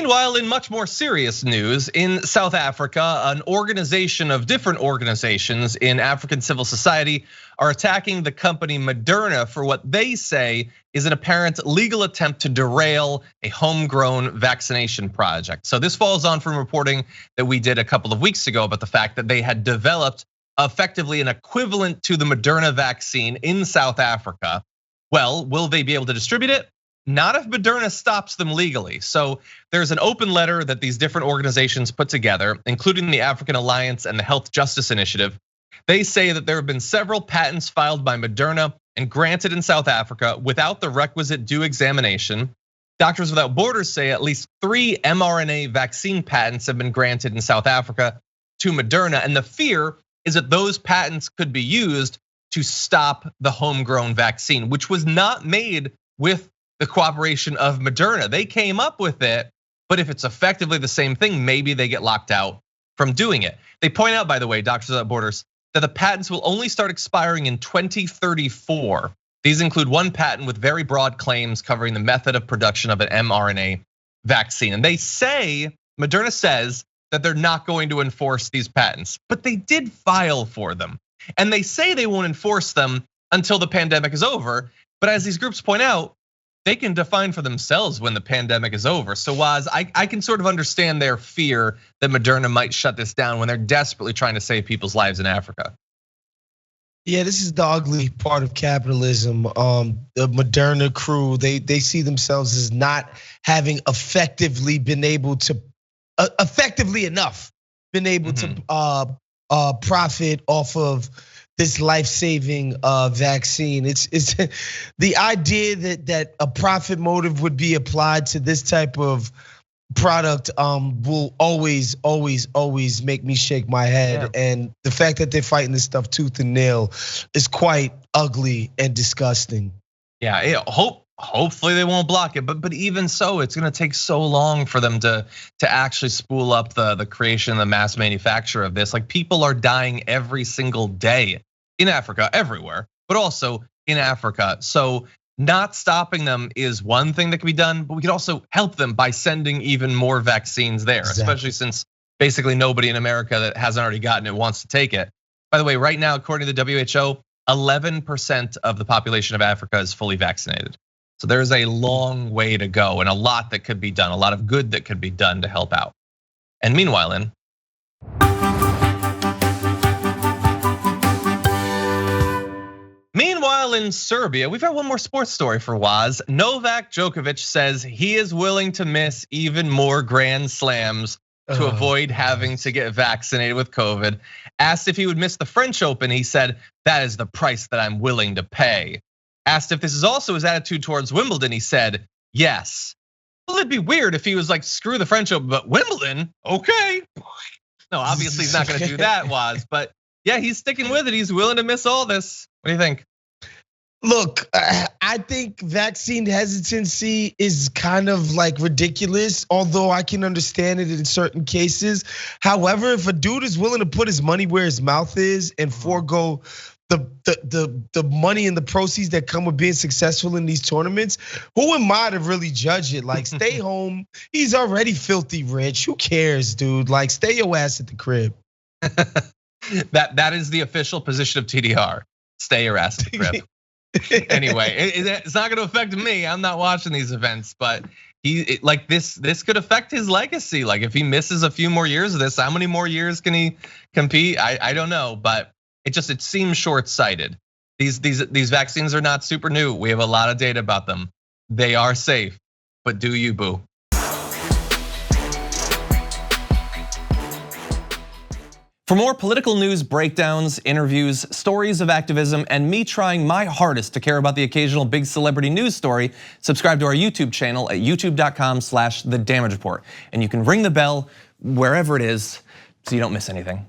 Meanwhile, in much more serious news, in South Africa, an organization of different organizations in African civil society are attacking the company Moderna for what they say is an apparent legal attempt to derail a homegrown vaccination project. So this follows on from reporting that we did a couple of weeks ago about the fact that they had developed effectively an equivalent to the Moderna vaccine in South Africa. Well, will they be able to distribute it? Not if Moderna stops them legally. So there's an open letter that these different organizations put together, including the African Alliance and the Health Justice Initiative. They say that there have been several patents filed by Moderna and granted in South Africa without the requisite due examination. Doctors Without Borders say at least 3 mRNA vaccine patents have been granted in South Africa to Moderna, and the fear is that those patents could be used to stop the homegrown vaccine, which was not made with the cooperation of Moderna. They came up with it, but if it's effectively the same thing, maybe they get locked out from doing it. They point out, by the way, Doctors Without Borders, that the patents will only start expiring in 2034. These include one patent with very broad claims covering the method of production of an mRNA vaccine. And they say, Moderna says that they're not going to enforce these patents, but they did file for them. And they say they won't enforce them until the pandemic is over. But as these groups point out, they can define for themselves when the pandemic is over. So Waz, I can sort of understand their fear that Moderna might shut this down when they're desperately trying to save people's lives in Africa. Yeah, this is the ugly part of capitalism. The Moderna crew, they see themselves as not having effectively been able to, effectively enough, been able to profit off of this life-saving vaccine. It's the idea that a profit motive would be applied to this type of product will always make me shake my head. Yeah. And the fact that they're fighting this stuff tooth and nail is quite ugly and disgusting. Yeah, hopefully they won't block it, but even so, it's gonna take so long for them to actually spool up the creation and the mass manufacture of this. Like, people are dying every single day in Africa, everywhere, but also in Africa. So not stopping them is one thing that can be done, but we could also help them by sending even more vaccines there, especially since basically nobody in America that hasn't already gotten it wants to take it. By the way, right now, according to the WHO, 11% of the population of Africa is fully vaccinated. So there's a long way to go and a lot that could be done, a lot of good that could be done to help out. And meanwhile, in Serbia, we've got one more sports story for Waz. Novak Djokovic says he is willing to miss even more Grand Slams to avoid having to get vaccinated with COVID. Asked if he would miss the French Open, he said, "That is the price that I'm willing to pay." Asked if this is also his attitude towards Wimbledon, he said, "Yes." Well, it'd be weird if he was like, "Screw the French Open, but Wimbledon, okay." No, obviously he's not gonna do that, Waz, but yeah, he's sticking with it. He's willing to miss all this. What do you think? Look, I think vaccine hesitancy is kind of like ridiculous, although I can understand it in certain cases. However, if a dude is willing to put his money where his mouth is and forego the money and the proceeds that come with being successful in these tournaments, who am I to really judge it? Like, stay home. He's already filthy rich. Who cares, dude? Like, stay your ass at the crib. That is the official position of TDR. Stay your ass at the crib. Anyway, it's not going to affect me. I'm not watching these events, but this could affect his legacy. Like, if he misses a few more years of this, how many more years can he compete? I don't know, but it seems short-sighted. These vaccines are not super new. We have a lot of data about them. They are safe, but do you, boo? For more political news breakdowns, interviews, stories of activism, and me trying my hardest to care about the occasional big celebrity news story, subscribe to our YouTube channel at youtube.com/thedamagereport. And you can ring the bell wherever it is so you don't miss anything.